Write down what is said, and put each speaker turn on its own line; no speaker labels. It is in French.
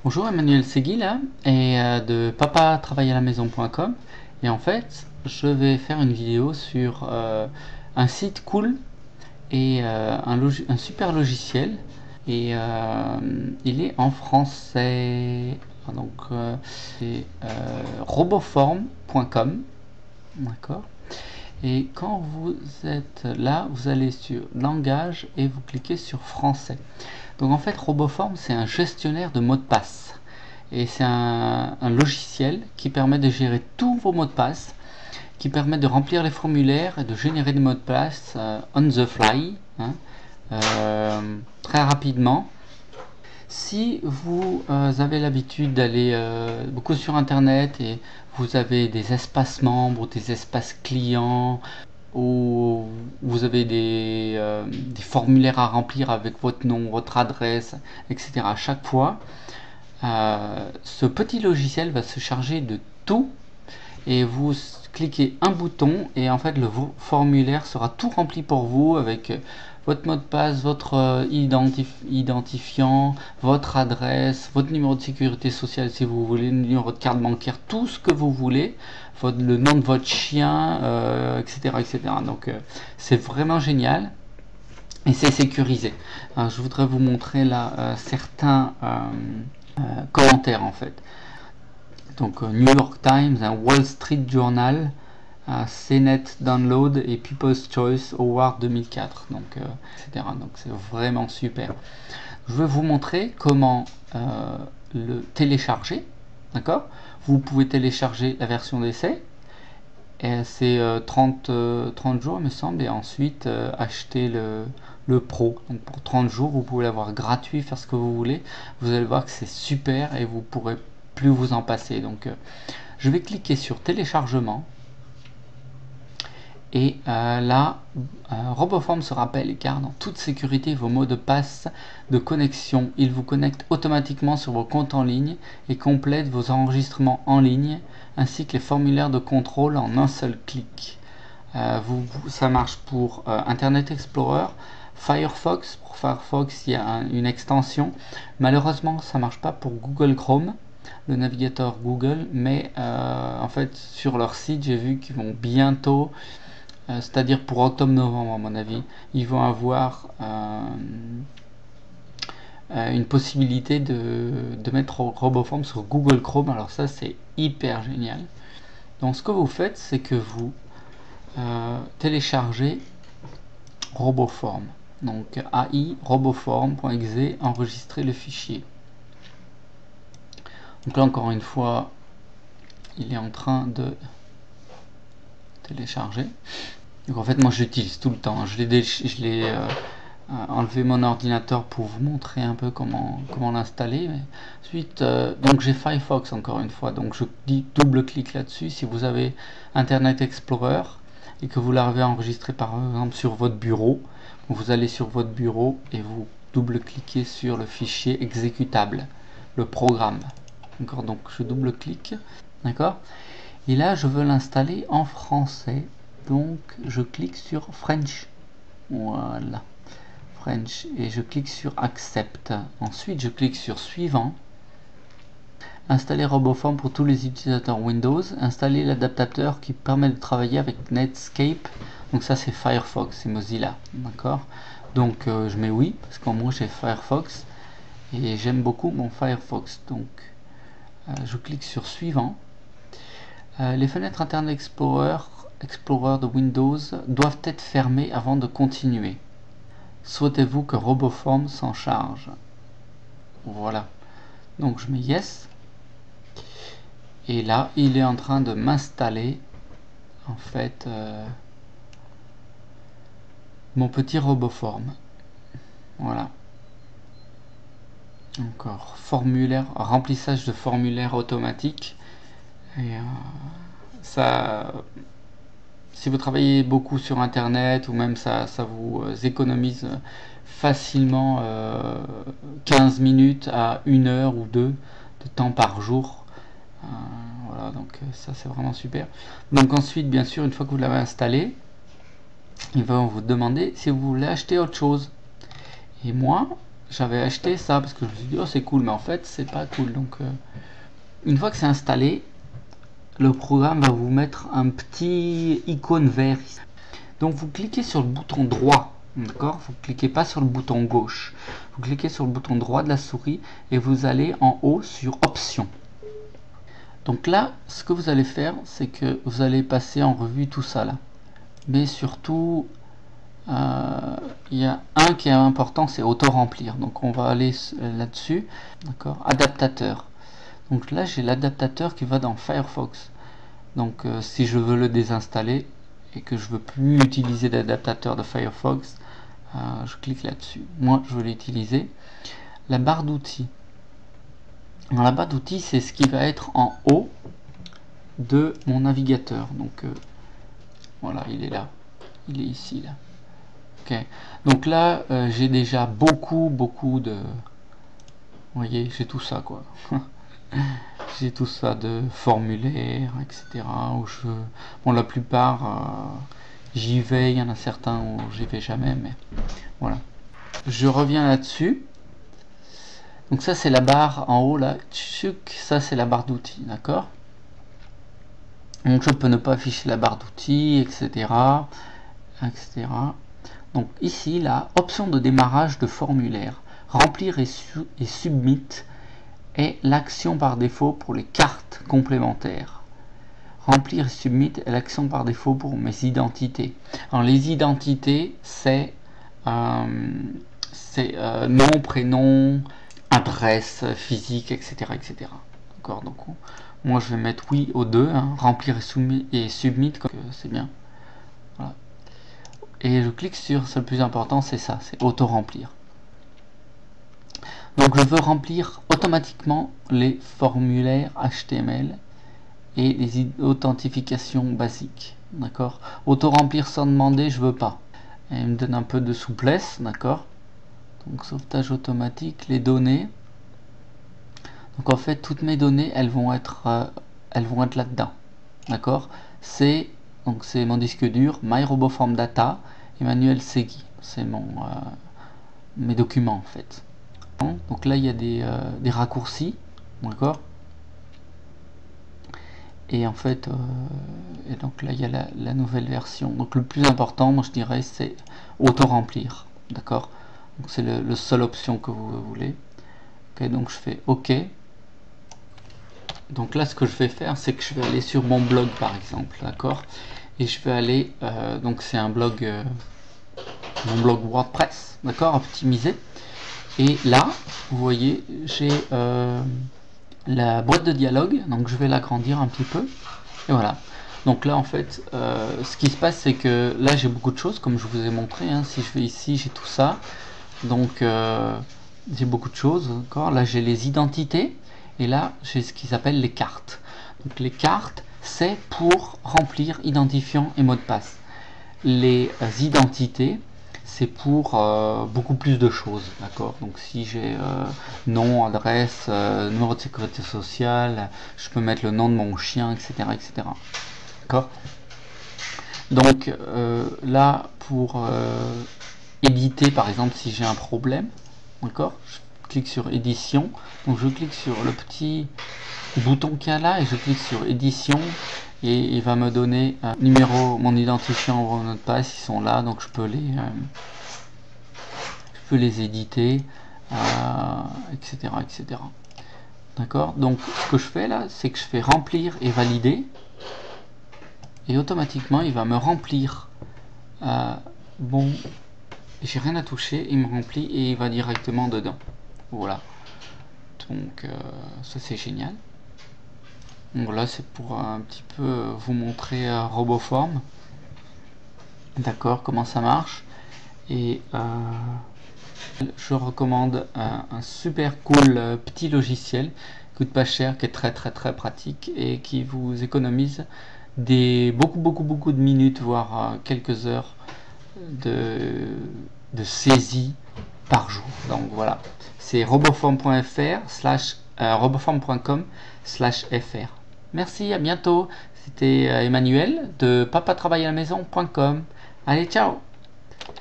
Bonjour, Emmanuel Segui là, et de papatravailleà-la-maison.com. Et en fait, je vais faire une vidéo sur un site cool et un super logiciel. Et il est en français. Donc, c'est roboform.com. D'accord. Et quand vous êtes là, vous allez sur langage et vous cliquez sur français. Donc en fait, Roboform, c'est un gestionnaire de mots de passe. Et c'est un logiciel qui permet de gérer tous vos mots de passe, qui permet de remplir les formulaires et de générer des mots de passe on the fly, hein, très rapidement. Si vous avez l'habitude d'aller beaucoup sur internet et vous avez des espaces membres, des espaces clients, ou vous avez des formulaires à remplir avec votre nom, votre adresse, etc. à chaque fois, ce petit logiciel va se charger de tout et vous cliquez un bouton et en fait le formulaire sera tout rempli pour vous avec votre mot de passe, votre identifiant, votre adresse, votre numéro de sécurité sociale si vous voulez, le numéro de carte bancaire, tout ce que vous voulez, le nom de votre chien, etc., etc. Donc c'est vraiment génial et c'est sécurisé. Alors, je voudrais vous montrer là certains commentaires en fait. Donc New York Times, Wall Street Journal, CNET Download et People's Choice Award 2004, donc, etc. Donc c'est vraiment super. Je vais vous montrer comment le télécharger. D'accord. Vous pouvez télécharger la version d'essai. C'est 30 jours, il me semble, et ensuite acheter le pro. Donc pour 30 jours, vous pouvez l'avoir gratuit, faire ce que vous voulez. Vous allez voir que c'est super et vous pourrez plus vous en passer. Donc je vais cliquer sur téléchargement. Et là, Roboform se rappelle et garde en toute sécurité vos mots de passe de connexion. Il vous connecte automatiquement sur vos comptes en ligne et complète vos enregistrements en ligne ainsi que les formulaires de contrôle en un seul clic. Ça marche pour Internet Explorer, Firefox. Pour Firefox, il y a une extension. Malheureusement, ça ne marche pas pour Google Chrome, le navigateur Google, mais en fait, sur leur site, j'ai vu qu'ils vont bientôt, c'est-à-dire pour octobre-novembre à mon avis, ils vont avoir une possibilité de mettre Roboform sur Google Chrome. Alors ça, c'est hyper génial. Donc ce que vous faites, c'est que vous téléchargez Roboform. Donc AI roboform.exe, enregistrer le fichier. Donc là encore une fois, il est en train de télécharger. Donc en fait moi je l'utilise tout le temps. Je l'ai enlevé mon ordinateur pour vous montrer un peu comment l'installer. Ensuite donc j'ai Firefox encore une fois. Donc je double-clique là-dessus. Si vous avez Internet Explorer et que vous l'avez enregistré par exemple sur votre bureau, vous allez sur votre bureau et vous double-cliquez sur le fichier exécutable, le programme. D'accord, donc je double-clique, d'accord. Et là, je veux l'installer en français, donc je clique sur French. Voilà, French, et je clique sur Accept. Ensuite, je clique sur Suivant. Installer Roboform pour tous les utilisateurs Windows. Installer l'adaptateur qui permet de travailler avec Netscape. Donc ça, c'est Firefox, c'est Mozilla, d'accord. Donc je mets oui, parce qu'en moi j'ai Firefox et j'aime beaucoup mon Firefox. Donc je clique sur Suivant. Les fenêtres Internet Explorer de Windows doivent être fermées avant de continuer. Souhaitez-vous que Roboform s'en charge? Voilà. Donc je mets Yes. Et là, il est en train de m'installer en fait mon petit Roboform. Voilà. Encore formulaire, remplissage de formulaire automatique. Et ça, si vous travaillez beaucoup sur internet ou même ça vous économise facilement 15 minutes à 1 heure ou 2 de temps par jour. Voilà, donc ça c'est vraiment super. Donc ensuite, bien sûr, une fois que vous l'avez installé, ils vont vous demander si vous voulez acheter autre chose. Et moi, j'avais acheté ça parce que je me suis dit oh c'est cool, mais en fait c'est pas cool. Donc une fois que c'est installé, le programme va vous mettre un petit icône vert. Donc vous cliquez sur le bouton droit, d'accord? Vous cliquez pas sur le bouton gauche. Vous cliquez sur le bouton droit de la souris et vous allez en haut sur Options. Donc là, ce que vous allez faire, c'est que vous allez passer en revue tout ça là. Mais surtout, il y a un qui est important, c'est auto-remplir. Donc on va aller là-dessus, d'accord? Adaptateur. Donc là, j'ai l'adaptateur qui va dans Firefox. Donc si je veux le désinstaller et que je veux plus utiliser d'adaptateur de Firefox, je clique là-dessus. Moi, je veux l'utiliser. La barre d'outils. Dans la barre d'outils, c'est ce qui va être en haut de mon navigateur. Donc voilà, il est là. Il est ici, là. Ok. Donc là, j'ai déjà beaucoup de... Vous voyez, j'ai tout ça, quoi. J'ai tout ça de formulaire, etc. Où je... Bon, la plupart, j'y vais. Il y en a certains où j'y vais jamais, mais voilà. Je reviens là-dessus. Donc ça, c'est la barre en haut, là. Ça, c'est la barre d'outils, d'accord? Donc je peux ne pas afficher la barre d'outils, etc. etc. Donc ici, la option de démarrage de formulaire, remplir et submit est l'action par défaut pour les cartes complémentaires. Remplir et submit est l'action par défaut pour mes identités. Alors les identités, c'est nom, prénom, adresse physique, etc. etc. D'accord, donc moi je vais mettre oui aux deux, hein, remplir et submit, c'est bien. Voilà. Et je clique sur, ce le plus important, c'est ça, c'est auto-remplir. Donc je veux remplir automatiquement les formulaires HTML et les authentifications basiques. D'accord. Auto-remplir sans demander, je veux pas. Et il me donne un peu de souplesse, d'accord. Donc sauvetage automatique, les données. Donc en fait, toutes mes données, elles vont être là-dedans. D'accord. C'est mon disque dur, MyRoboform Data, Emmanuel Segui. C'est mes documents en fait. Donc là, il y a des raccourcis, d'accord. Et en fait, et donc là, il y a la nouvelle version. Donc le plus important, moi je dirais, c'est auto-remplir, d'accord. Donc c'est le seule option que vous voulez. Ok, donc je fais OK. Donc là, ce que je vais faire, c'est que je vais aller sur mon blog, par exemple, d'accord. Et je vais aller, donc c'est un blog, mon blog WordPress, d'accord, optimisé. Et là, vous voyez, j'ai la boîte de dialogue, donc je vais l'agrandir un petit peu. Et voilà. Donc là, en fait, ce qui se passe, c'est que là, j'ai beaucoup de choses, comme je vous ai montré. Hein. Si je vais ici, j'ai tout ça. Donc, j'ai beaucoup de choses. Encore. Là, j'ai les identités. Et là, j'ai ce qui s'appelle les cartes. Donc, les cartes, c'est pour remplir identifiant et mot de passe. Les identités, c'est pour beaucoup plus de choses, d'accord. Donc si j'ai nom, adresse, numéro de sécurité sociale, je peux mettre le nom de mon chien, etc. etc. D'accord. Donc là, pour éditer, par exemple, si j'ai un problème, d'accord, je clique sur édition. Donc je clique sur le petit bouton qu'il y a là et je clique sur édition. Et il va me donner un numéro, mon identifiant ou mon mot de passe, ils sont là, donc je peux les éditer, etc. etc. D'accord. Donc ce que je fais là, c'est que je fais remplir et valider, et automatiquement il va me remplir. Bon, j'ai rien à toucher, il me remplit et il va directement dedans. Voilà. Donc ça c'est génial. Donc là c'est pour un petit peu vous montrer Roboform, d'accord, comment ça marche. Et je recommande un super cool petit logiciel, qui coûte pas cher, qui est très pratique et qui vous économise beaucoup de minutes, voire quelques heures de saisie par jour. Donc voilà, c'est roboform.fr/roboform.com/fr. Merci, à bientôt. C'était Emmanuel de papatravailleramaison.com. Allez, ciao.